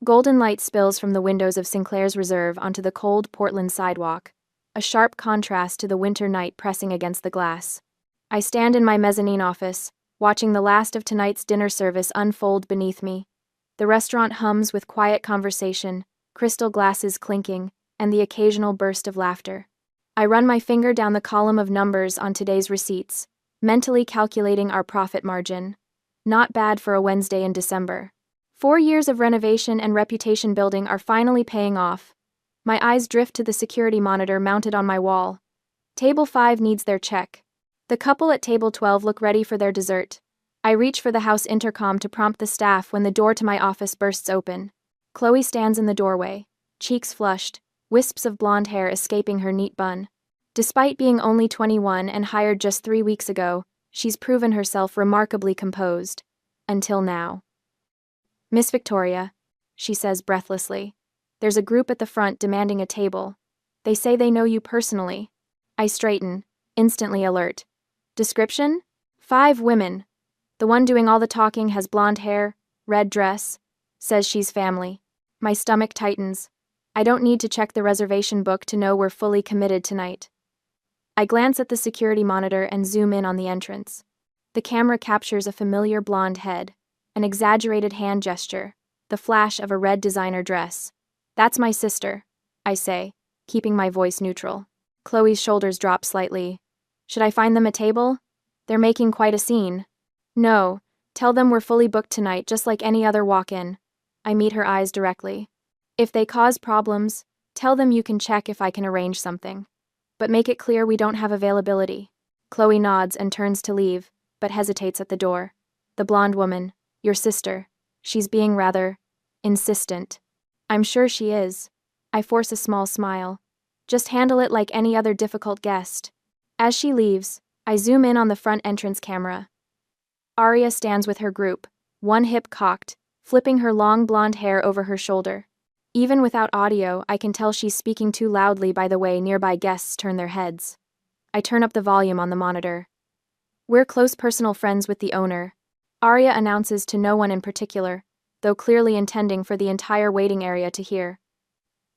Golden light spills from the windows of Sinclair's Reserve onto the cold Portland sidewalk, a sharp contrast to the winter night pressing against the glass. I stand in my mezzanine office, watching the last of tonight's dinner service unfold beneath me. The restaurant hums with quiet conversation, crystal glasses clinking, and the occasional burst of laughter. I run my finger down the column of numbers on today's receipts, mentally calculating our profit margin. Not bad for a Wednesday in December. 4 years of renovation and reputation building are finally paying off. My eyes drift to the security monitor mounted on my wall. Table 5 needs their check. The couple at table 12 look ready for their dessert. I reach for the house intercom to prompt the staff when the door to my office bursts open. Chloe stands in the doorway, cheeks flushed, wisps of blonde hair escaping her neat bun. Despite being only 21 and hired just 3 weeks ago, she's proven herself remarkably composed. Until now. "Miss Victoria," she says breathlessly. "There's a group at the front demanding a table. They say they know you personally." I straighten, instantly alert. Description? 5 women. The one doing all the talking has blonde hair, red dress, says she's family. My stomach tightens. I don't need to check the reservation book to know we're fully committed tonight. I glance at the security monitor and zoom in on the entrance. The camera captures a familiar blonde head, an exaggerated hand gesture, the flash of a red designer dress. "That's my sister," I say, keeping my voice neutral. Chloe's shoulders drop slightly. "Should I find them a table? They're making quite a scene." "No, tell them we're fully booked tonight just like any other walk-in." I meet her eyes directly. "If they cause problems, tell them you can check if I can arrange something. But make it clear we don't have availability." Chloe nods and turns to leave, but hesitates at the door. The blonde woman, "Your sister. She's being rather insistent." "I'm sure she is." I force a small smile. "Just handle it like any other difficult guest." As she leaves, I zoom in on the front entrance camera. Aria stands with her group, one hip cocked, flipping her long blonde hair over her shoulder. Even without audio, I can tell she's speaking too loudly by the way nearby guests turn their heads. I turn up the volume on the monitor. "We're close personal friends with the owner," Aria announces to no one in particular, though clearly intending for the entire waiting area to hear.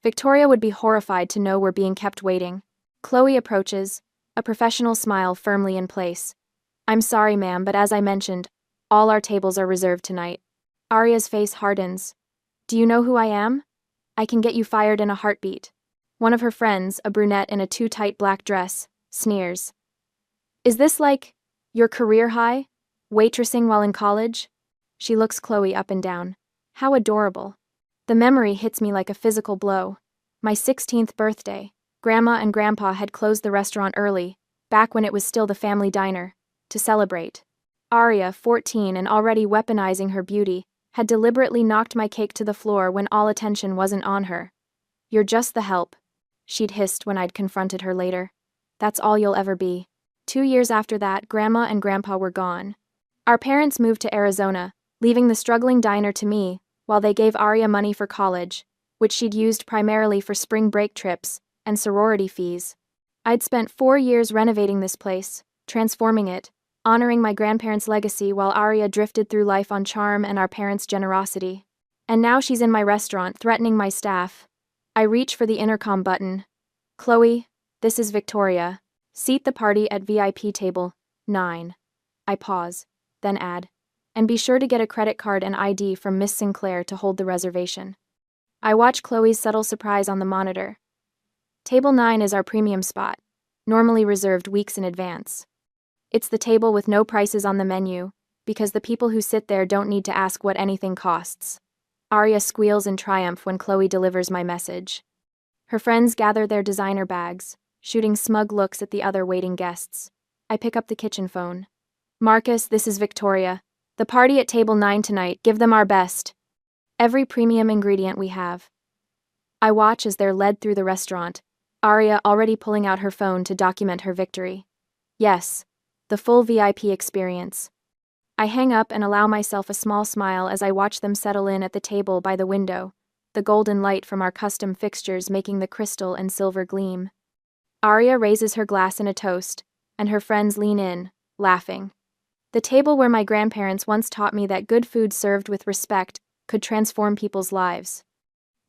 Victoria would be horrified to know we're being kept waiting. Chloe approaches, a professional smile firmly in place. "I'm sorry, ma'am, but as I mentioned, all our tables are reserved tonight." Aria's face hardens. "Do you know who I am? I can get you fired in a heartbeat." One of her friends, a brunette in a too tight black dress, sneers. "Is this like your career high? Waitressing while in college?" She looks Chloe up and down. How adorable. The memory hits me like a physical blow. My 16th birthday. Grandma and Grandpa had closed the restaurant early, back when it was still the family diner, to celebrate. Aria, 14 and already weaponizing her beauty, had deliberately knocked my cake to the floor when all attention wasn't on her. "You're just the help," she'd hissed when I'd confronted her later. "That's all you'll ever be." 2 years after that, Grandma and Grandpa were gone. Our parents moved to Arizona, leaving the struggling diner to me, while they gave Aria money for college, which she'd used primarily for spring break trips and sorority fees. I'd spent 4 years renovating this place, transforming it, honoring my grandparents' legacy while Aria drifted through life on charm and our parents' generosity. And now she's in my restaurant, threatening my staff. I reach for the intercom button. "Chloe, this is Victoria. Seat the party at VIP table 9. I pause, then add, "And be sure to get a credit card and ID from Miss Sinclair to hold the reservation." I watch Chloe's subtle surprise on the monitor. Table 9 is our premium spot, normally reserved weeks in advance. It's the table with no prices on the menu, because the people who sit there don't need to ask what anything costs. Aria squeals in triumph when Chloe delivers my message. Her friends gather their designer bags, shooting smug looks at the other waiting guests. I pick up the kitchen phone. "Marcus, this is Victoria. The party at table 9 tonight, give them our best. Every premium ingredient we have." I watch as they're led through the restaurant, Aria already pulling out her phone to document her victory. Yes, the full VIP experience. I hang up and allow myself a small smile as I watch them settle in at the table by the window, the golden light from our custom fixtures making the crystal and silver gleam. Aria raises her glass in a toast, and her friends lean in, laughing. The table where my grandparents once taught me that good food served with respect could transform people's lives.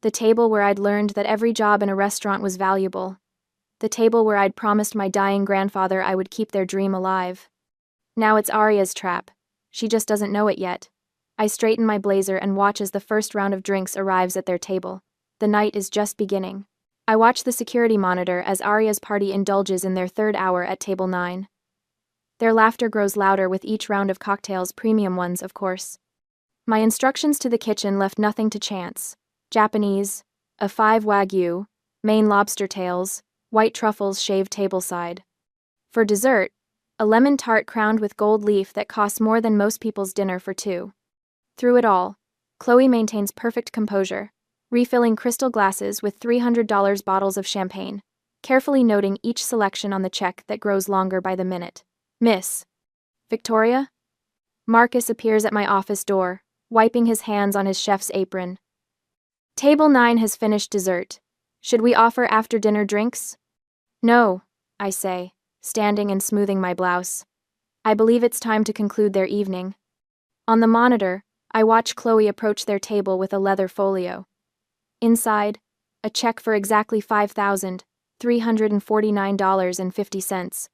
The table where I'd learned that every job in a restaurant was valuable. The table where I'd promised my dying grandfather I would keep their dream alive. Now it's Arya's trap. She just doesn't know it yet. I straighten my blazer and watch as the first round of drinks arrives at their table. The night is just beginning. I watch the security monitor as Arya's party indulges in their third hour at table 9. Their laughter grows louder with each round of cocktails, premium ones, of course. My instructions to the kitchen left nothing to chance. Japanese, a 5 Wagyu, Maine lobster tails, white truffles shaved tableside. For dessert, a lemon tart crowned with gold leaf that costs more than most people's dinner for two. Through it all, Chloe maintains perfect composure, refilling crystal glasses with $300 bottles of champagne, carefully noting each selection on the check that grows longer by the minute. Miss Victoria? Marcus appears at my office door, wiping his hands on his chef's apron. Table 9 has finished dessert. Should we offer after-dinner drinks? No, I say, standing and smoothing my blouse. I believe it's time to conclude their evening. On the monitor, I watch Chloe approach their table with a leather folio. Inside, a check for exactly $5,349.50.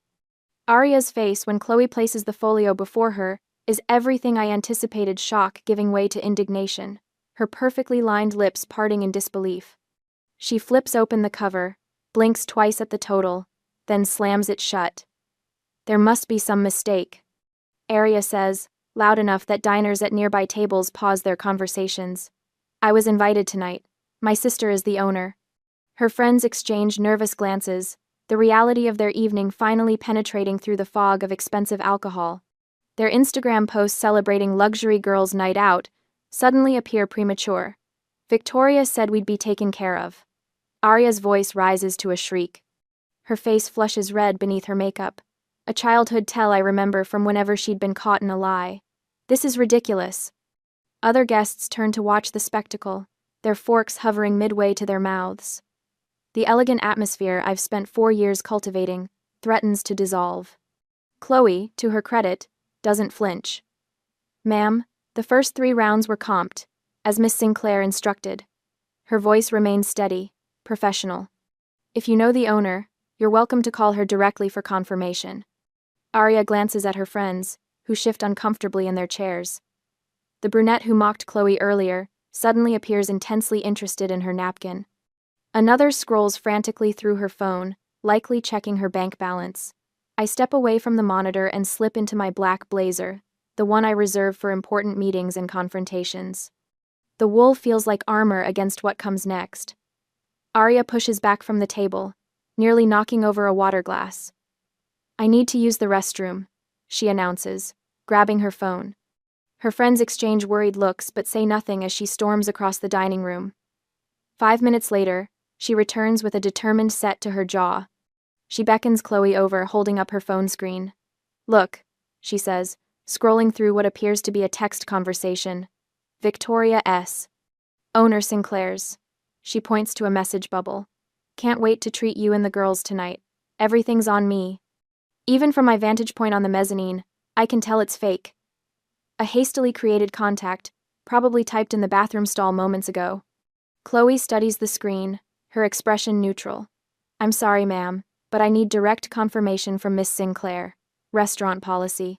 Arya's face when Chloe places the folio before her is everything I anticipated, shock giving way to indignation, her perfectly lined lips parting in disbelief. She flips open the cover, blinks twice at the total, then slams it shut. There must be some mistake, Arya says, loud enough that diners at nearby tables pause their conversations. I was invited tonight. My sister is the owner. Her friends exchange nervous glances, the reality of their evening finally penetrating through the fog of expensive alcohol. Their Instagram posts celebrating luxury girls' night out suddenly appear premature. Victoria said we'd be taken care of. Arya's voice rises to a shriek. Her face flushes red beneath her makeup, a childhood tell I remember from whenever she'd been caught in a lie. This is ridiculous. Other guests turn to watch the spectacle, their forks hovering midway to their mouths. The elegant atmosphere I've spent 4 years cultivating threatens to dissolve. Chloe, to her credit, doesn't flinch. Ma'am, the first 3 rounds were comped, as Miss Sinclair instructed. Her voice remains steady, professional. If you know the owner, you're welcome to call her directly for confirmation. Arya glances at her friends, who shift uncomfortably in their chairs. The brunette who mocked Chloe earlier suddenly appears intensely interested in her napkin. Another scrolls frantically through her phone, likely checking her bank balance. I step away from the monitor and slip into my black blazer, the one I reserve for important meetings and confrontations. The wool feels like armor against what comes next. Arya pushes back from the table, nearly knocking over a water glass. I need to use the restroom, she announces, grabbing her phone. Her friends exchange worried looks but say nothing as she storms across the dining room. 5 minutes later, she returns with a determined set to her jaw. She beckons Chloe over, holding up her phone screen. Look, she says, scrolling through what appears to be a text conversation. Victoria S. Owner Sinclair's. She points to a message bubble. Can't wait to treat you and the girls tonight. Everything's on me. Even from my vantage point on the mezzanine, I can tell it's fake. A hastily created contact, probably typed in the bathroom stall moments ago. Chloe studies the screen, her expression neutral. I'm sorry, ma'am, but I need direct confirmation from Miss Sinclair. Restaurant policy.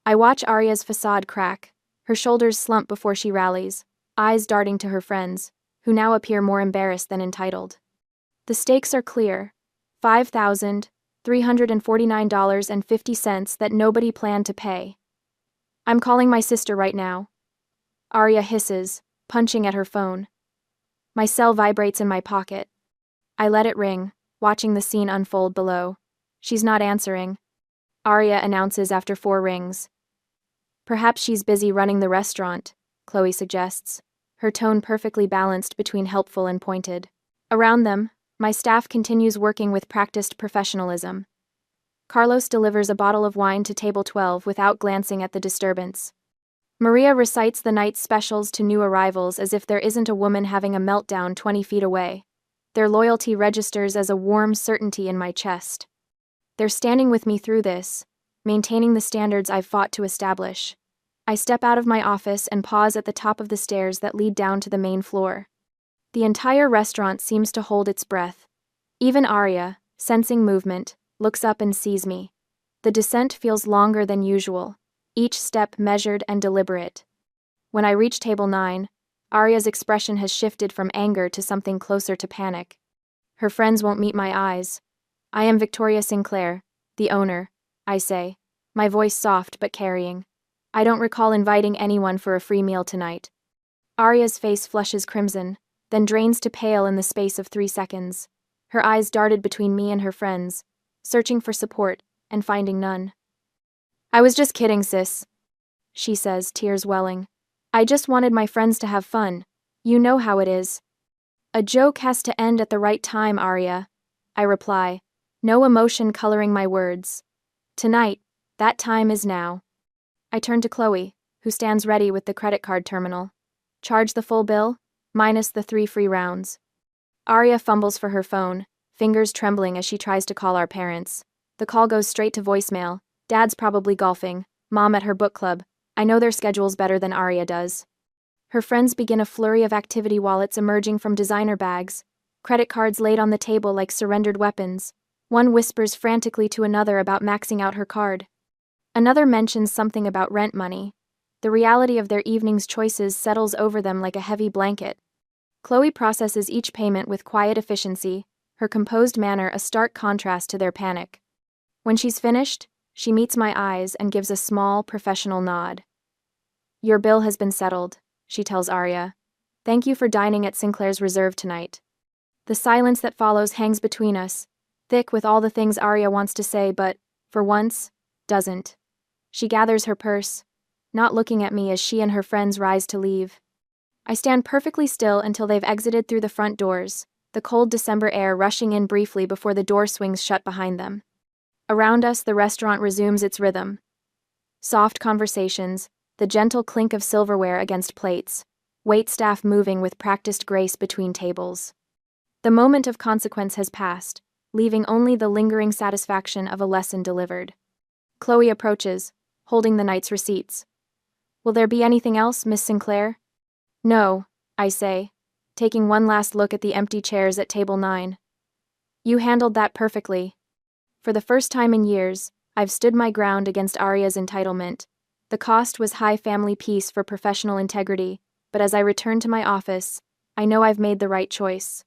I watch Arya's facade crack, her shoulders slump before she rallies, eyes darting to her friends, who now appear more embarrassed than entitled. The stakes are clear. $5,349.50 that nobody planned to pay. I'm calling my sister right now. Arya hisses, punching at her phone. My cell vibrates in my pocket. I let it ring, watching the scene unfold below. She's not answering. Arya announces after 4 rings. Perhaps she's busy running the restaurant, Chloe suggests, her tone perfectly balanced between helpful and pointed. Around them, my staff continues working with practiced professionalism. Carlos delivers a bottle of wine to table 12 without glancing at the disturbance. Maria recites the night's specials to new arrivals as if there isn't a woman having a meltdown 20 feet away. Their loyalty registers as a warm certainty in my chest. They're standing with me through this, maintaining the standards I've fought to establish. I step out of my office and pause at the top of the stairs that lead down to the main floor. The entire restaurant seems to hold its breath. Even Arya, sensing movement, looks up and sees me. The descent feels longer than usual, each step measured and deliberate. When I reach table 9, Arya's expression has shifted from anger to something closer to panic. Her friends won't meet my eyes. I am Victoria Sinclair, the owner, I say, my voice soft but carrying. I don't recall inviting anyone for a free meal tonight. Arya's face flushes crimson, then drains to pale in the space of 3 seconds. Her eyes darted between me and her friends, searching for support and finding none. I was just kidding, sis, she says, tears welling. I just wanted my friends to have fun. You know how it is. A joke has to end at the right time, Arya, I reply, no emotion coloring my words. Tonight, that time is now. I turn to Chloe, who stands ready with the credit card terminal. Charge the full bill, minus the 3 free rounds. Arya fumbles for her phone, fingers trembling as she tries to call our parents. The call goes straight to voicemail. Dad's probably golfing, Mom at her book club. I know their schedules better than Arya does. Her friends begin a flurry of activity wallets emerging from designer bags, credit cards laid on the table like surrendered weapons. One whispers frantically to another about maxing out her card. Another mentions something about rent money. The reality of their evening's choices settles over them like a heavy blanket. Chloe processes each payment with quiet efficiency, her composed manner a stark contrast to their panic. When she's finished, she meets my eyes and gives a small, professional nod. Your bill has been settled, she tells Arya. Thank you for dining at Sinclair's Reserve tonight. The silence that follows hangs between us, thick with all the things Arya wants to say but, for once, doesn't. She gathers her purse, not looking at me as she and her friends rise to leave. I stand perfectly still until they've exited through the front doors, the cold December air rushing in briefly before the door swings shut behind them. Around us, the restaurant resumes its rhythm. Soft conversations, the gentle clink of silverware against plates, waitstaff moving with practiced grace between tables. The moment of consequence has passed, leaving only the lingering satisfaction of a lesson delivered. Chloe approaches, holding the night's receipts. Will there be anything else, Miss Sinclair? No, I say, taking one last look at the empty chairs at table 9. You handled that perfectly. For the first time in years, I've stood my ground against Arya's entitlement. The cost was high family peace for professional integrity, but as I return to my office, I know I've made the right choice.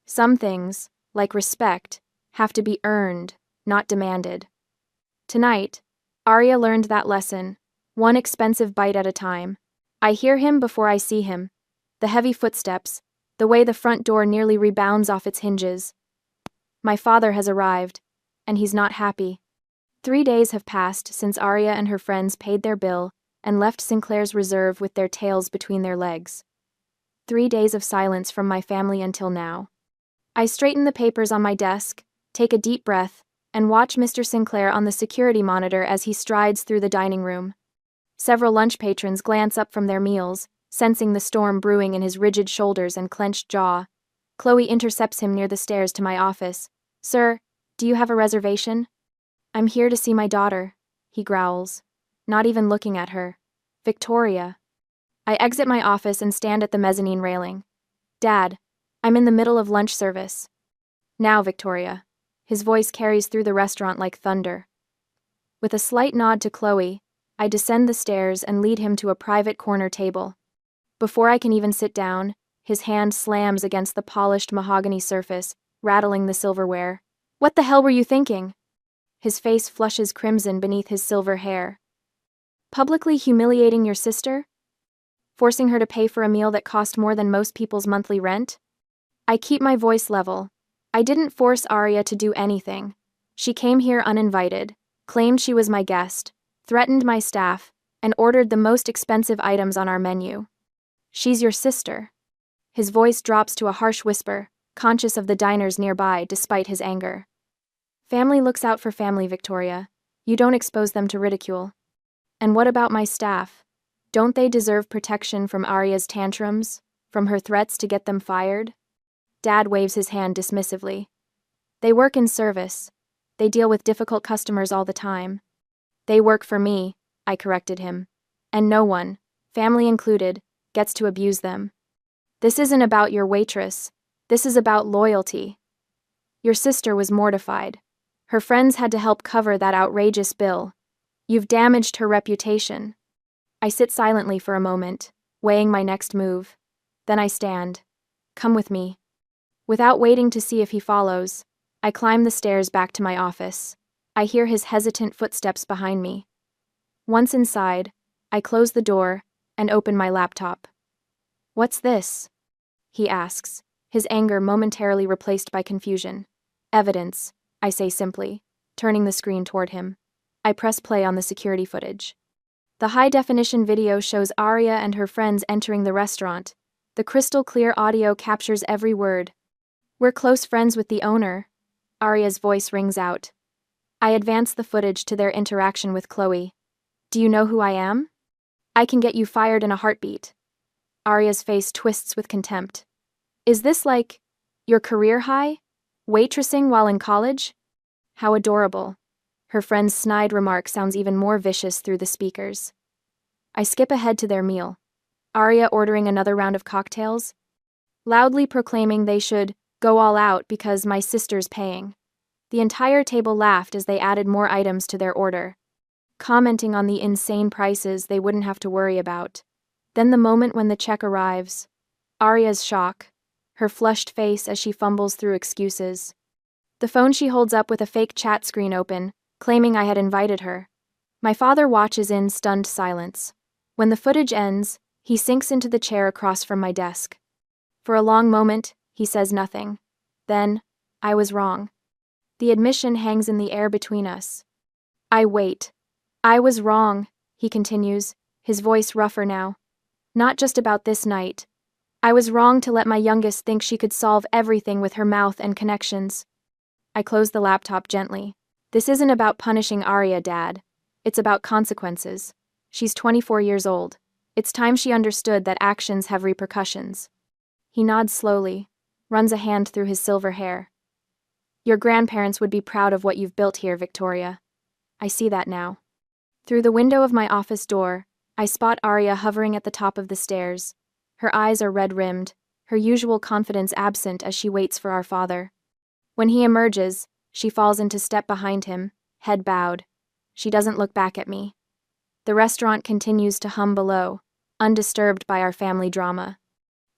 Some things, like respect, have to be earned, not demanded. Tonight, Arya learned that lesson, one expensive bite at a time. I hear him before I see him. The heavy footsteps, the way the front door nearly rebounds off its hinges. My father has arrived, and he's not happy. 3 days have passed since Arya and her friends paid their bill and left Sinclair's Reserve with their tails between their legs. 3 days of silence from my family until now. I straighten the papers on my desk, take a deep breath, and watch Mr. Sinclair on the security monitor as he strides through the dining room. Several lunch patrons glance up from their meals, sensing the storm brewing in his rigid shoulders and clenched jaw. Chloe intercepts him near the stairs to my office. Sir, do you have a reservation? I'm here to see my daughter, he growls, not even looking at her. Victoria. I exit my office and stand at the mezzanine railing. Dad, I'm in the middle of lunch service. Now, Victoria. His voice carries through the restaurant like thunder. With a slight nod to Chloe, I descend the stairs and lead him to a private corner table. Before I can even sit down, his hand slams against the polished mahogany surface, rattling the silverware. What the hell were you thinking? His face flushes crimson beneath his silver hair. Publicly humiliating your sister? Forcing her to pay for a meal that cost more than most people's monthly rent? I keep my voice level. I didn't force Arya to do anything. She came here uninvited, claimed she was my guest, threatened my staff, and ordered the most expensive items on our menu. She's your sister. His voice drops to a harsh whisper, conscious of the diners nearby despite his anger. Family looks out for family, Victoria. You don't expose them to ridicule. And what about my staff? Don't they deserve protection from Arya's tantrums, from her threats to get them fired? Dad waves his hand dismissively. They work in service. They deal with difficult customers all the time. They work for me, I corrected him. and no one, family included, gets to abuse them. This isn't about your waitress. This is about loyalty. Your sister was mortified. Her friends had to help cover that outrageous bill. You've damaged her reputation. I sit silently for a moment, weighing my next move. Then I stand. Come with me. Without waiting to see if he follows, I climb the stairs back to my office. I hear his hesitant footsteps behind me. Once inside, I close the door and open my laptop. "What's this?" he asks, his anger momentarily replaced by confusion. "Evidence," I say simply, turning the screen toward him. I press play on the security footage. The high-definition video shows Arya and her friends entering the restaurant. The crystal-clear audio captures every word. "We're close friends with the owner," Arya's voice rings out. I advance the footage to their interaction with Chloe. "Do you know who I am? I can get you fired in a heartbeat." Arya's face twists with contempt. "Is this like your career high? Waitressing while in college?" How adorable. Her friend's snide remark sounds even more vicious through the speakers. I skip ahead to their meal. Arya ordering another round of cocktails, loudly proclaiming they should go all out because my sister's paying. The entire table laughed as they added more items to their order, commenting on the insane prices they wouldn't have to worry about. Then the moment when the check arrives, Arya's shock, her flushed face as she fumbles through excuses. The phone she holds up with a fake chat screen open, claiming I had invited her. My father watches in stunned silence. When the footage ends, he sinks into the chair across from my desk. For a long moment, he says nothing. Then, I was wrong. The admission hangs in the air between us. I wait. "I was wrong," he continues, his voice rougher now. "Not just about this night. I was wrong to let my youngest think she could solve everything with her mouth and connections." I close the laptop gently. "This isn't about punishing Arya, Dad. It's about consequences. She's 24 years old. It's time she understood that actions have repercussions." He nods slowly, runs a hand through his silver hair. "Your grandparents would be proud of what you've built here, Victoria. I see that now." Through the window of my office door, I spot Arya hovering at the top of the stairs. Her eyes are red-rimmed, her usual confidence absent as she waits for our father. When he emerges, she falls into step behind him, head bowed. She doesn't look back at me. The restaurant continues to hum below, undisturbed by our family drama.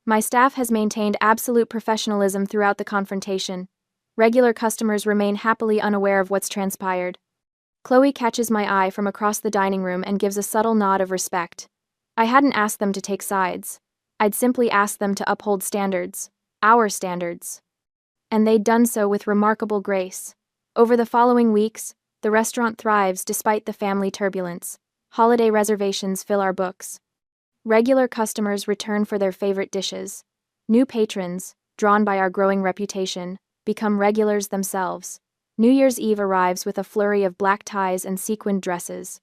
My staff has maintained absolute professionalism throughout the confrontation. Regular customers remain happily unaware of what's transpired. Chloe catches my eye from across the dining room and gives a subtle nod of respect. I hadn't asked them to take sides. I'd simply asked them to uphold standards, our standards. And they'd done so with remarkable grace. Over the following weeks, the restaurant thrives despite the family turbulence. Holiday reservations fill our books. Regular customers return for their favorite dishes. New patrons, drawn by our growing reputation, become regulars themselves. New Year's Eve arrives with a flurry of black ties and sequined dresses.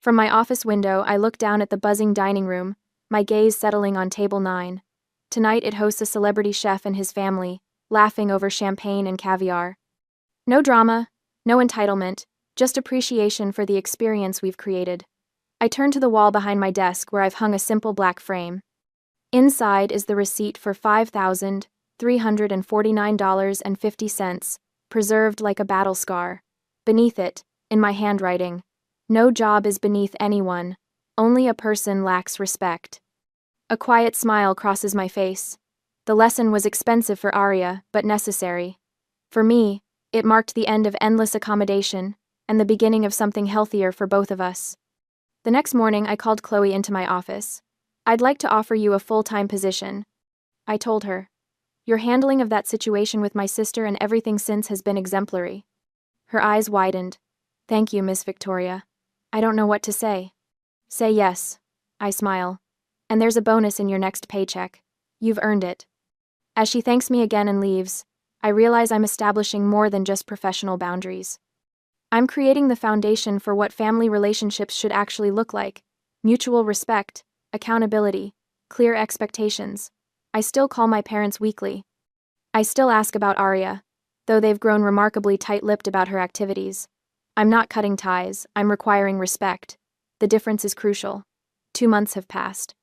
From my office window, I look down at the buzzing dining room, my gaze settling on table 9. Tonight it hosts a celebrity chef and his family, laughing over champagne and caviar. No drama, no entitlement, just appreciation for the experience we've created. I turn to the wall behind my desk where I've hung a simple black frame. Inside is the receipt for $5,349.50, preserved like a battle scar. Beneath it, in my handwriting, "No job is beneath anyone, only a person lacks respect." A quiet smile crosses my face. The lesson was expensive for Arya, but necessary. For me, it marked the end of endless accommodation and the beginning of something healthier for both of us. The next morning, I called Chloe into my office. "I'd like to offer you a full-time position," I told her. "Your handling of that situation with my sister and everything since has been exemplary." Her eyes widened. "Thank you, Miss Victoria. I don't know what to say." "Say yes," I smile. "And there's a bonus in your next paycheck. You've earned it." As she thanks me again and leaves, I realize I'm establishing more than just professional boundaries. I'm creating the foundation for what family relationships should actually look like: mutual respect, accountability, clear expectations. I still call my parents weekly. I still ask about Arya, though they've grown remarkably tight-lipped about her activities. I'm not cutting ties, I'm requiring respect. The difference is crucial. 2 months have passed.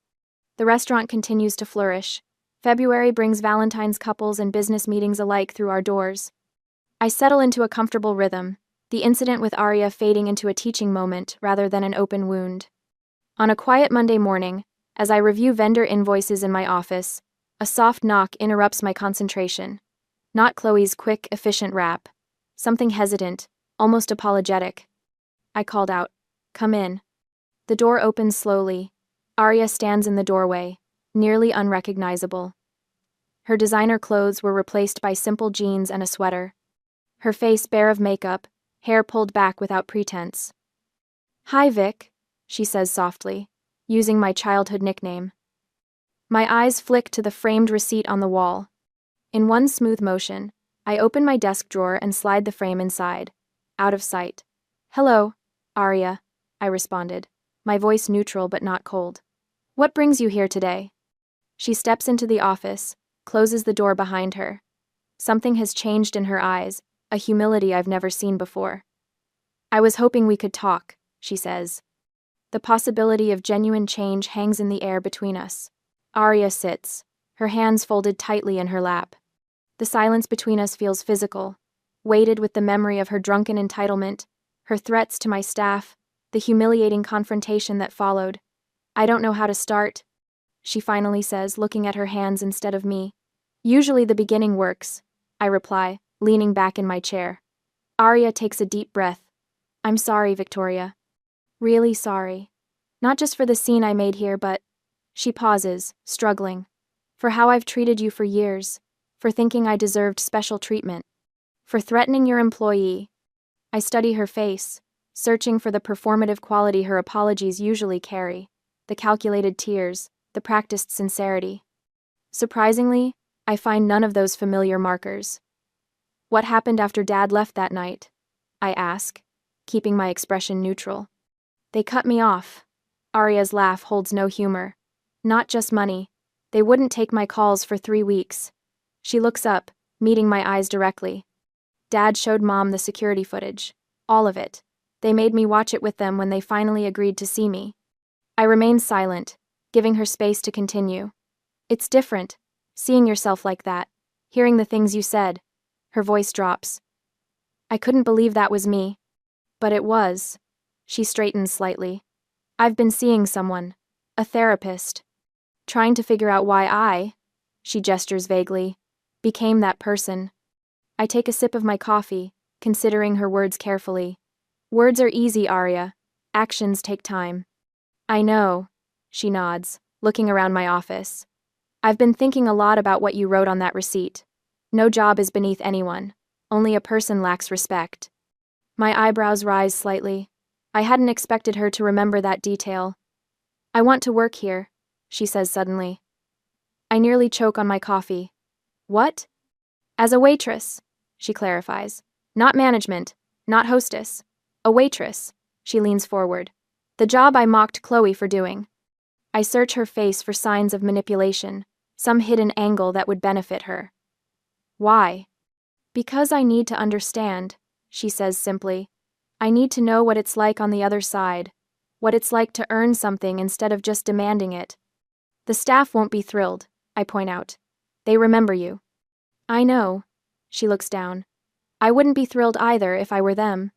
The restaurant continues to flourish. February brings Valentine's couples and business meetings alike through our doors. I settle into a comfortable rhythm, the incident with Arya fading into a teaching moment rather than an open wound. On a quiet Monday morning, as I review vendor invoices in my office, a soft knock interrupts my concentration. Not Chloe's quick, efficient rap. Something hesitant, almost apologetic. I called out, "Come in." The door opens slowly. Arya stands in the doorway, nearly unrecognizable. Her designer clothes were replaced by simple jeans and a sweater. Her face bare of makeup, hair pulled back without pretense. "Hi, Vic," she says softly, using my childhood nickname. My eyes flick to the framed receipt on the wall. In one smooth motion, I open my desk drawer and slide the frame inside, out of sight. "Hello, Arya," I responded, my voice neutral but not cold. "What brings you here today?" She steps into the office, closes the door behind her. Something has changed in her eyes, a humility I've never seen before. "I was hoping we could talk," she says. The possibility of genuine change hangs in the air between us. Arya sits, her hands folded tightly in her lap. The silence between us feels physical, weighted with the memory of her drunken entitlement, her threats to my staff, the humiliating confrontation that followed. "I don't know how to start," she finally says, looking at her hands instead of me. "Usually the beginning works," I reply, leaning back in my chair. Arya takes a deep breath. "I'm sorry, Victoria. Really sorry. Not just for the scene I made here, but..." She pauses, struggling. "For how I've treated you for years. For thinking I deserved special treatment. For threatening your employee." I study her face, searching for the performative quality her apologies usually carry. The calculated tears, the practiced sincerity. Surprisingly, I find none of those familiar markers. "What happened after Dad left that night?" I ask, keeping my expression neutral. "They cut me off." Arya's laugh holds no humor. "Not just money. They wouldn't take my calls for 3 weeks. She looks up, meeting my eyes directly. "Dad showed Mom the security footage. All of it. They made me watch it with them when they finally agreed to see me." I remain silent, giving her space to continue. "It's different, seeing yourself like that, hearing the things you said." Her voice drops. "I couldn't believe that was me." "But it was." She straightens slightly. "I've been seeing someone. A therapist. Trying to figure out why she gestures vaguely, became that person." I take a sip of my coffee, considering her words carefully. "Words are easy, Arya. Actions take time." "I know," she nods, looking around my office. "I've been thinking a lot about what you wrote on that receipt. No job is beneath anyone. Only a person lacks respect." My eyebrows rise slightly. I hadn't expected her to remember that detail. "I want to work here," she says suddenly. I nearly choke on my coffee. "What?" "As a waitress," she clarifies. "Not management, not hostess. A waitress." She leans forward. "The job I mocked Chloe for doing." I search her face for signs of manipulation, some hidden angle that would benefit her. "Why?" "Because I need to understand," she says simply. "I need to know what it's like on the other side. What it's like to earn something instead of just demanding it." "The staff won't be thrilled," I point out. "They remember you." "I know." She looks down. "I wouldn't be thrilled either if I were them."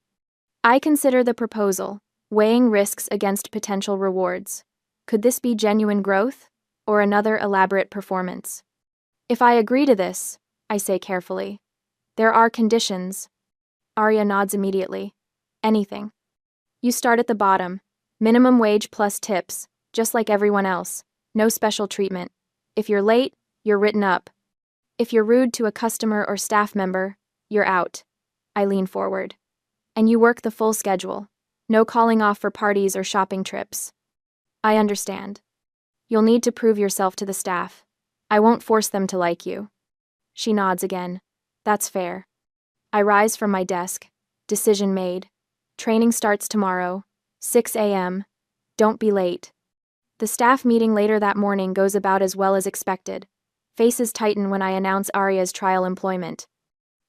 I consider the proposal, weighing risks against potential rewards. Could this be genuine growth, or another elaborate performance? "If I agree to this," I say carefully, "there are conditions." Arya nods immediately. "Anything." "You start at the bottom. Minimum wage plus tips, just like everyone else. No special treatment. If you're late, you're written up. If you're rude to a customer or staff member, you're out." I lean forward. "And you work the full schedule. No calling off for parties or shopping trips." "I understand. You'll need to prove yourself to the staff. I won't force them to like you." She nods again. "That's fair." I rise from my desk. Decision made. Training starts tomorrow, 6 a.m. Don't be late. The staff meeting later that morning goes about as well as expected. Faces tighten when I announce Arya's trial employment.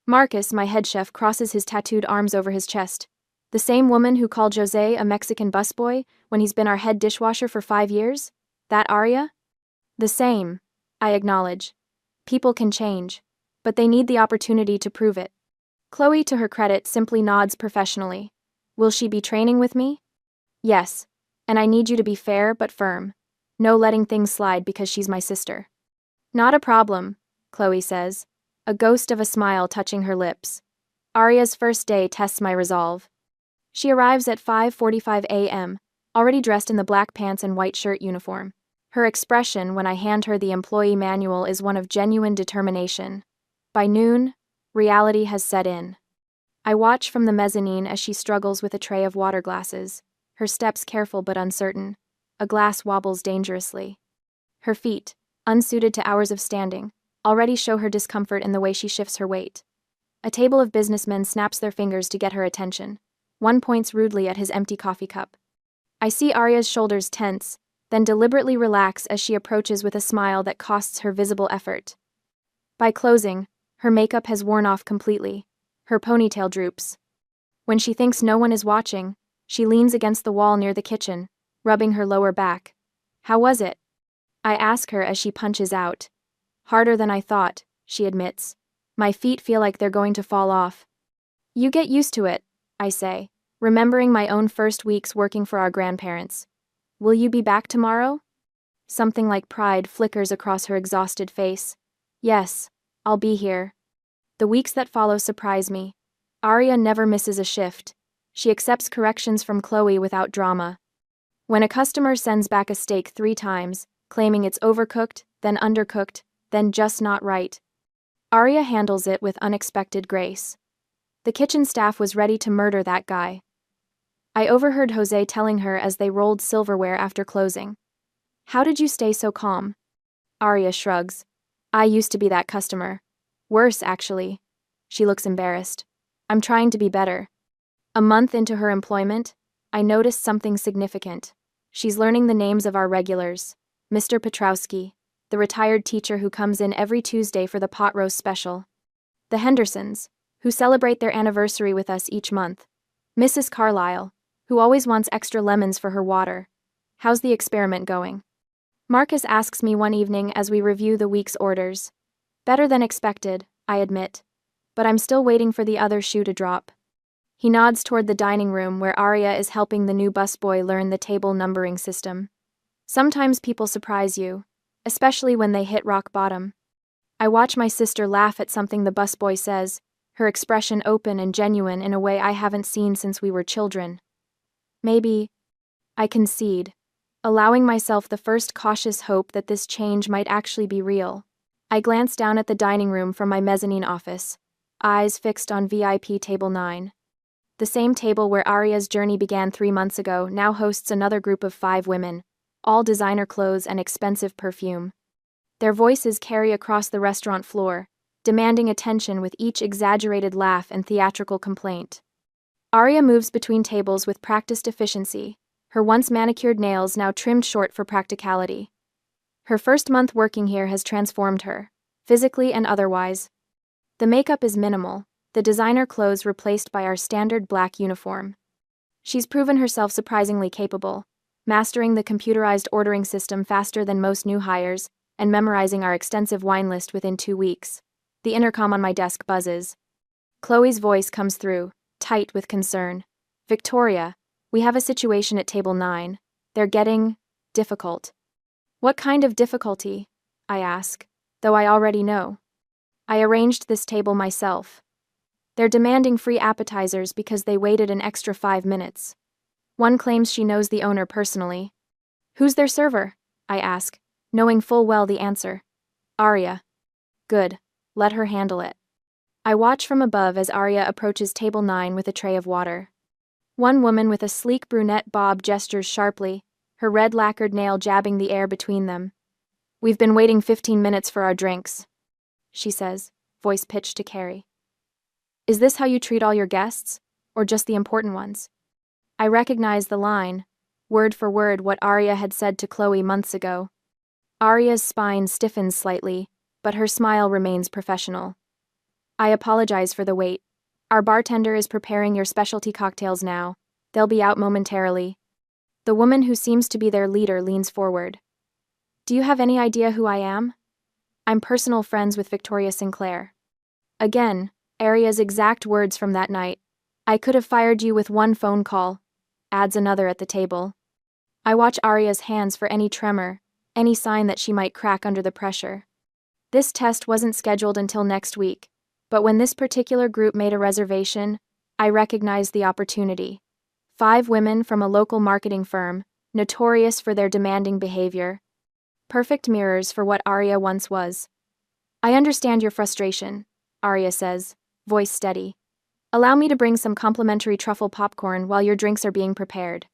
Marcus, my head chef, crosses his tattooed arms over his chest. The same woman who called Jose a Mexican busboy when he's been our head dishwasher for 5 years? That Aria? The same, I acknowledge. People can change, but they need the opportunity to prove it. Chloe, to her credit, simply nods professionally. Will she be training with me? Yes, and I need you to be fair but firm. No letting things slide because she's my sister. Not a problem, Chloe says, a ghost of a smile touching her lips. Aria's first day tests my resolve. She arrives at 5:45 a.m., already dressed in the black pants and white shirt uniform. Her expression when I hand her the employee manual is one of genuine determination. By noon, reality has set in. I watch from the mezzanine as she struggles with a tray of water glasses, her steps careful but uncertain. A glass wobbles dangerously. Her feet, unsuited to hours of standing, already show her discomfort in the way she shifts her weight. A table of businessmen snaps their fingers to get her attention. One points rudely at his empty coffee cup. I see Aria's shoulders tense, then deliberately relax as she approaches with a smile that costs her visible effort. By closing, her makeup has worn off completely. Her ponytail droops. When she thinks no one is watching, she leans against the wall near the kitchen, rubbing her lower back. How was it? I ask her as she punches out. Harder than I thought, she admits. My feet feel like they're going to fall off. You get used to it, I say, remembering my own first weeks working for our grandparents. Will you be back tomorrow? Something like pride flickers across her exhausted face. Yes, I'll be here. The weeks that follow surprise me. Aria never misses a shift. She accepts corrections from Chloe without drama. When a customer sends back a steak 3 times, claiming it's overcooked, then undercooked, then just not right, Aria handles it with unexpected grace. The kitchen staff was ready to murder that guy. I overheard Jose telling her as they rolled silverware after closing. How did you stay so calm? Aria shrugs. I used to be that customer. Worse, actually. She looks embarrassed. I'm trying to be better. A month into her employment, I noticed something significant. She's learning the names of our regulars. Mr. Petrowski, the retired teacher who comes in every Tuesday for the pot roast special. The Hendersons, who celebrate their anniversary with us each month. Mrs. Carlyle, who always wants extra lemons for her water. How's the experiment going? Marcus asks me one evening as we review the week's orders. Better than expected, I admit. But I'm still waiting for the other shoe to drop. He nods toward the dining room where Aria is helping the new busboy learn the table numbering system. Sometimes people surprise you, especially when they hit rock bottom. I watch my sister laugh at something the busboy says, her expression open and genuine in a way I haven't seen since we were children. Maybe, I concede, allowing myself the first cautious hope that this change might actually be real. I glance down at the dining room from my mezzanine office, eyes fixed on VIP table 9. The same table where Aria's journey began 3 months ago now hosts another group of 5 women, all designer clothes and expensive perfume. Their voices carry across the restaurant floor, demanding attention with each exaggerated laugh and theatrical complaint. Aria moves between tables with practiced efficiency, her once manicured nails now trimmed short for practicality. Her first month working here has transformed her, physically and otherwise. The makeup is minimal, the designer clothes replaced by our standard black uniform. She's proven herself surprisingly capable, mastering the computerized ordering system faster than most new hires, and memorizing our extensive wine list within 2 weeks. The intercom on my desk buzzes. Chloe's voice comes through, tight with concern. Victoria, we have a situation at table 9. They're getting difficult. What kind of difficulty? I ask, though I already know. I arranged this table myself. They're demanding free appetizers because they waited an extra 5 minutes. One claims she knows the owner personally. Who's their server? I ask, knowing full well the answer. Aria. Good. Let her handle it. I watch from above as Aria approaches table 9 with a tray of water. One woman with a sleek brunette bob gestures sharply, her red lacquered nail jabbing the air between them. We've been waiting 15 minutes for our drinks, she says, voice pitched to Carrie. Is this how you treat all your guests, or just the important ones? I recognize the line, word for word what Aria had said to Chloe months ago. Aria's spine stiffens slightly, but her smile remains professional. I apologize for the wait. Our bartender is preparing your specialty cocktails now. They'll be out momentarily. The woman who seems to be their leader leans forward. Do you have any idea who I am? I'm personal friends with Victoria Sinclair. Again, Arya's exact words from that night. I could have fired you with one phone call, adds another at the table. I watch Arya's hands for any tremor, any sign that she might crack under the pressure. This test wasn't scheduled until next week, but when this particular group made a reservation, I recognized the opportunity. 5 women from a local marketing firm, notorious for their demanding behavior. Perfect mirrors for what Arya once was. I understand your frustration, Arya says, voice steady. Allow me to bring some complimentary truffle popcorn while your drinks are being prepared.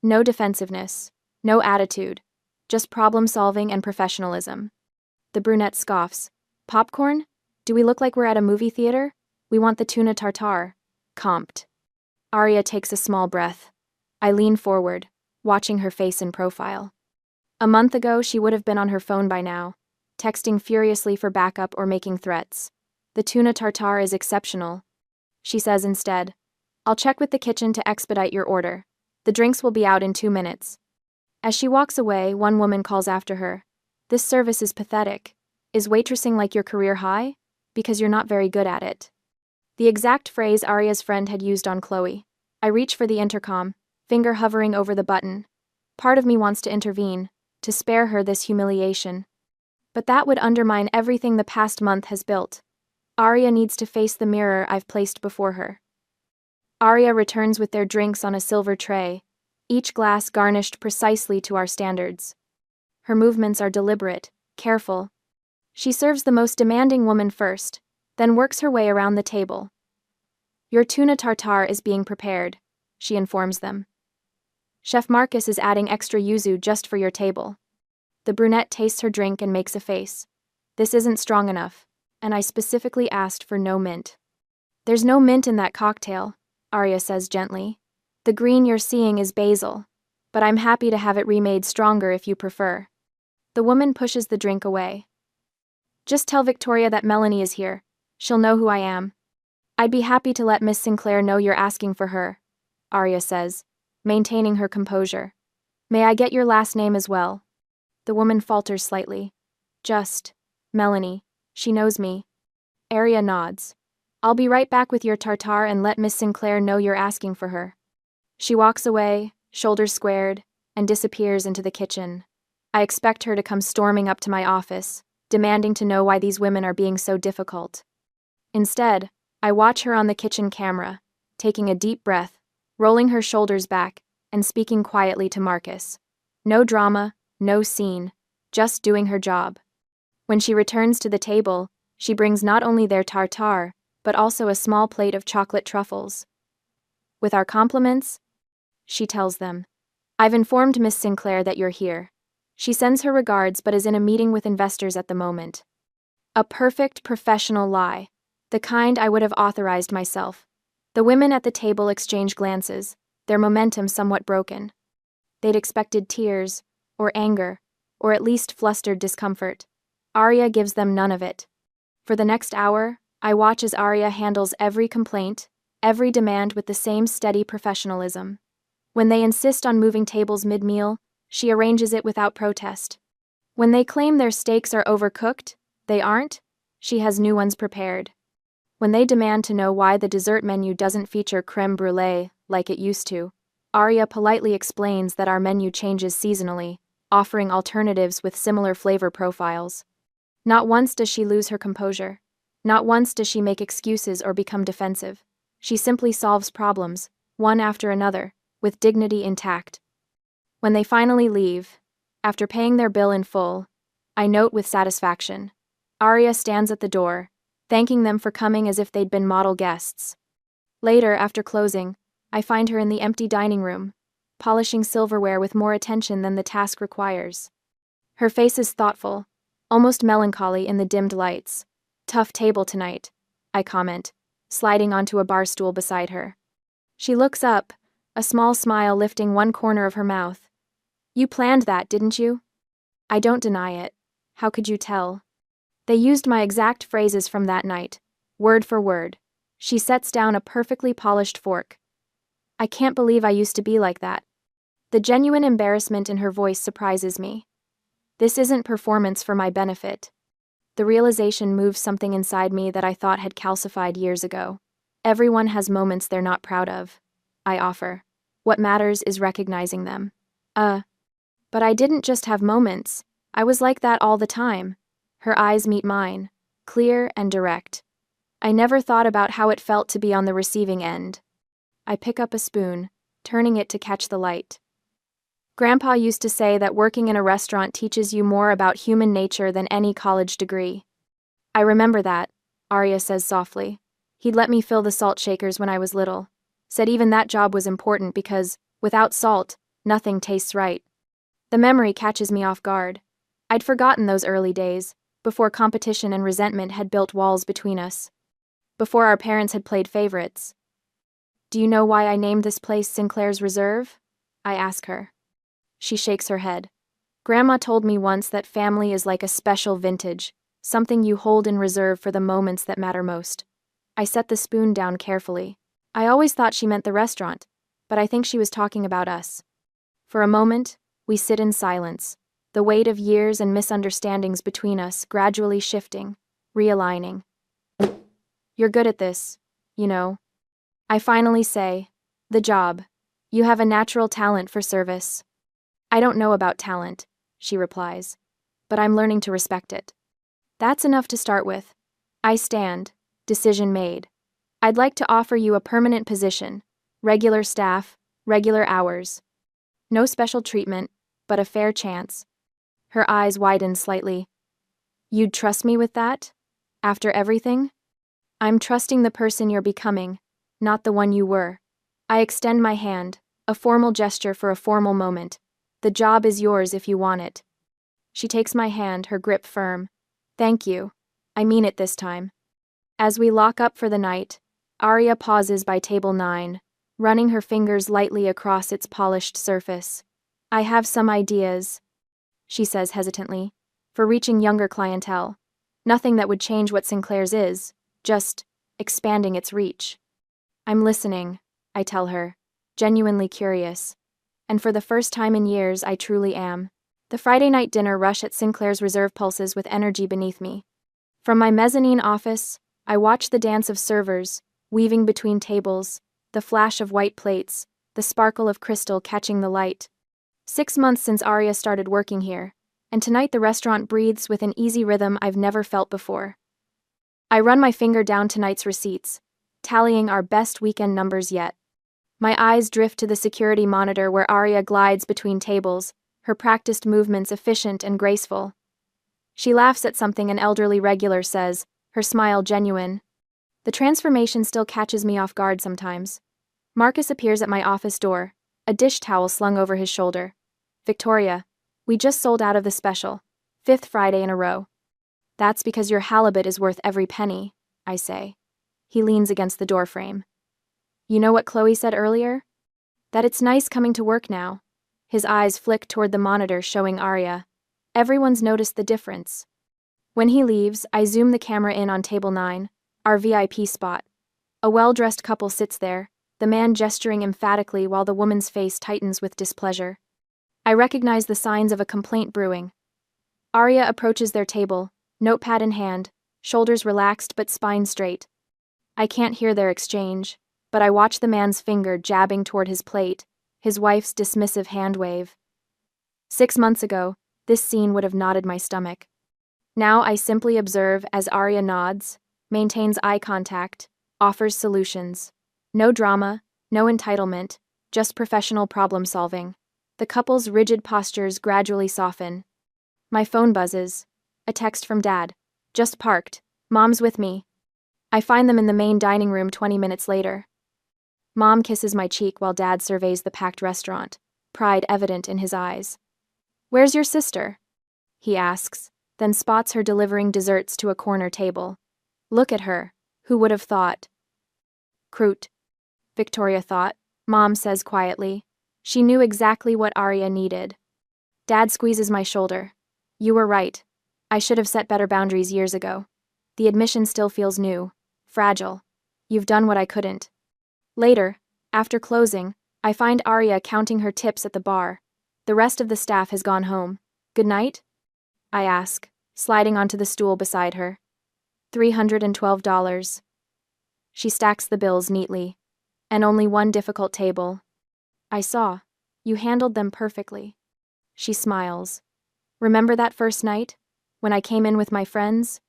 No defensiveness, no attitude, just problem-solving and professionalism. The brunette scoffs. Popcorn? Do we look like we're at a movie theater? We want the tuna tartare. Comped. Arya takes a small breath. I lean forward, watching her face in profile. A month ago, she would have been on her phone by now, texting furiously for backup or making threats. The tuna tartare is exceptional. She says instead, I'll check with the kitchen to expedite your order. The drinks will be out in 2 minutes. As she walks away, one woman calls after her. This service is pathetic. Is waitressing like your career high? Because you're not very good at it. The exact phrase Arya's friend had used on Chloe. I reach for the intercom, finger hovering over the button. Part of me wants to intervene, to spare her this humiliation. But that would undermine everything the past month has built. Arya needs to face the mirror I've placed before her. Arya returns with their drinks on a silver tray, each glass garnished precisely to our standards. Her movements are deliberate, careful. She serves the most demanding woman first, then works her way around the table. Your tuna tartare is being prepared, she informs them. Chef Marcus is adding extra yuzu just for your table. The brunette tastes her drink and makes a face. This isn't strong enough, and I specifically asked for no mint. There's no mint in that cocktail, Arya says gently. The green you're seeing is basil, but I'm happy to have it remade stronger if you prefer. The woman pushes the drink away. Just tell Victoria that Melanie is here. She'll know who I am. I'd be happy to let Miss Sinclair know you're asking for her, Arya says, maintaining her composure. May I get your last name as well? The woman falters slightly. Just Melanie. She knows me. Arya nods. I'll be right back with your tartare and let Miss Sinclair know you're asking for her. She walks away, shoulders squared, and disappears into the kitchen. I expect her to come storming up to my office, demanding to know why these women are being so difficult. Instead, I watch her on the kitchen camera, taking a deep breath, rolling her shoulders back, and speaking quietly to Marcus. No drama, no scene, just doing her job. When she returns to the table, she brings not only their tartare, but also a small plate of chocolate truffles. With our compliments, she tells them. I've informed Miss Sinclair that you're here. She sends her regards but is in a meeting with investors at the moment. A perfect professional lie, the kind I would have authorized myself. The women at the table exchange glances, their momentum somewhat broken. They'd expected tears, or anger, or at least flustered discomfort. Arya gives them none of it. For the next hour, I watch as Arya handles every complaint, every demand with the same steady professionalism. When they insist on moving tables mid-meal, she arranges it without protest. When they claim their steaks are overcooked, they aren't. She has new ones prepared. When they demand to know why the dessert menu doesn't feature crème brûlée like it used to, Arya politely explains that our menu changes seasonally, offering alternatives with similar flavor profiles. Not once does she lose her composure. Not once does she make excuses or become defensive. She simply solves problems, one after another, with dignity intact. When they finally leave, after paying their bill in full, I note with satisfaction. Arya stands at the door, thanking them for coming as if they'd been model guests. Later, after closing, I find her in the empty dining room, polishing silverware with more attention than the task requires. Her face is thoughtful, almost melancholy in the dimmed lights. Tough table tonight, I comment, sliding onto a bar stool beside her. She looks up, a small smile lifting one corner of her mouth. You planned that, didn't you? I don't deny it. How could you tell? They used my exact phrases from that night, word for word. She sets down a perfectly polished fork. I can't believe I used to be like that. The genuine embarrassment in her voice surprises me. This isn't performance for my benefit. The realization moves something inside me that I thought had calcified years ago. Everyone has moments they're not proud of, I offer. What matters is recognizing them. But I didn't just have moments. I was like that all the time. Her eyes meet mine, clear and direct. I never thought about how it felt to be on the receiving end. I pick up a spoon, turning it to catch the light. Grandpa used to say that working in a restaurant teaches you more about human nature than any college degree. I remember that, Arya says softly. He'd let me fill the salt shakers when I was little. Said even that job was important because, without salt, nothing tastes right. The memory catches me off guard. I'd forgotten those early days, before competition and resentment had built walls between us. Before our parents had played favorites. Do you know why I named this place Sinclair's Reserve? I ask her. She shakes her head. Grandma told me once that family is like a special vintage, something you hold in reserve for the moments that matter most. I set the spoon down carefully. I always thought she meant the restaurant, but I think she was talking about us. For a moment, we sit in silence, the weight of years and misunderstandings between us gradually shifting, realigning. You're good at this, you know. I finally say, the job. You have a natural talent for service. I don't know about talent, she replies, but I'm learning to respect it. That's enough to start with. I stand, decision made. I'd like to offer you a permanent position, regular staff, regular hours. No special treatment, but a fair chance. Her eyes widen slightly. You'd trust me with that? After everything? I'm trusting the person you're becoming, not the one you were. I extend my hand, a formal gesture for a formal moment. The job is yours if you want it. She takes my hand, her grip firm. Thank you. I mean it this time. As we lock up for the night, Arya pauses by table 9, running her fingers lightly across its polished surface. I have some ideas, she says hesitantly, for reaching younger clientele. Nothing that would change what Sinclair's is, just expanding its reach. I'm listening, I tell her, genuinely curious. And for the first time in years, I truly am. The Friday night dinner rush at Sinclair's Reserve pulses with energy beneath me. From my mezzanine office, I watch the dance of servers, weaving between tables, the flash of white plates, the sparkle of crystal catching the light. 6 months since Arya started working here, and tonight the restaurant breathes with an easy rhythm I've never felt before. I run my finger down tonight's receipts, tallying our best weekend numbers yet. My eyes drift to the security monitor where Arya glides between tables, her practiced movements efficient and graceful. She laughs at something an elderly regular says, her smile genuine. The transformation still catches me off guard sometimes. Marcus appears at my office door, a dish towel slung over his shoulder. Victoria, we just sold out of the special, 5th Friday in a row. That's because your halibut is worth every penny, I say. He leans against the doorframe. You know what Chloe said earlier? That it's nice coming to work now. His eyes flick toward the monitor showing Arya. Everyone's noticed the difference. When he leaves, I zoom the camera in on table 9, our VIP spot. A well-dressed couple sits there, the man gesturing emphatically while the woman's face tightens with displeasure. I recognize the signs of a complaint brewing. Arya approaches their table, notepad in hand, shoulders relaxed but spine straight. I can't hear their exchange, but I watch the man's finger jabbing toward his plate, his wife's dismissive hand wave. 6 months ago, this scene would have knotted my stomach. Now I simply observe as Arya nods, maintains eye contact, offers solutions. No drama, no entitlement, just professional problem solving. The couple's rigid postures gradually soften. My phone buzzes. A text from Dad. Just parked. Mom's with me. I find them in the main dining room 20 minutes later. Mom kisses my cheek while Dad surveys the packed restaurant, pride evident in his eyes. Where's your sister? He asks, then spots her delivering desserts to a corner table. Look at her. Who would have thought? Croûte, Victoria thought, Mom says quietly. She knew exactly what Arya needed. Dad squeezes my shoulder. You were right. I should have set better boundaries years ago. The admission still feels new, fragile. You've done what I couldn't. Later, after closing, I find Arya counting her tips at the bar. The rest of the staff has gone home. Good night? I ask, sliding onto the stool beside her. $312. She stacks the bills neatly. And only one difficult table. I saw. You handled them perfectly. She smiles. Remember that first night? When I came in with my friends?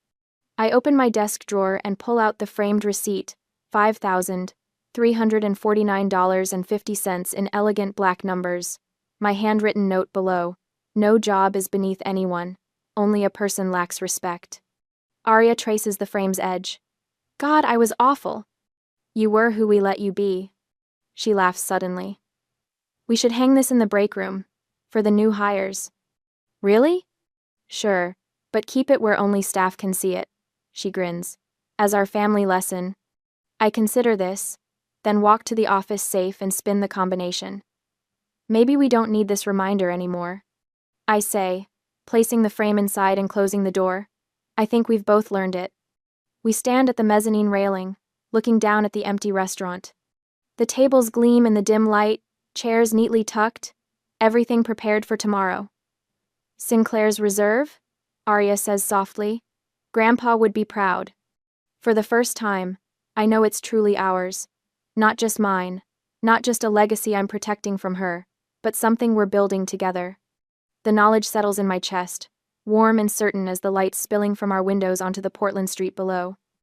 I open my desk drawer and pull out the framed receipt, $5,349.50 in elegant black numbers. My handwritten note below. No job is beneath anyone. Only a person lacks respect. Arya traces the frame's edge. God, I was awful. You were who we let you be. She laughs suddenly. We should hang this in the break room. For the new hires. Really? Sure, but keep it where only staff can see it. She grins. As our family lesson. I consider this, then walk to the office safe and spin the combination. Maybe we don't need this reminder anymore. I say, placing the frame inside and closing the door. I think we've both learned it. We stand at the mezzanine railing, looking down at the empty restaurant. The tables gleam in the dim light, chairs neatly tucked, everything prepared for tomorrow. Sinclair's Reserve? Arya says softly. Grandpa would be proud. For the first time, I know it's truly ours. Not just mine, not just a legacy I'm protecting from her, but something we're building together. The knowledge settles in my chest, warm and certain as the light spilling from our windows onto the Portland street below.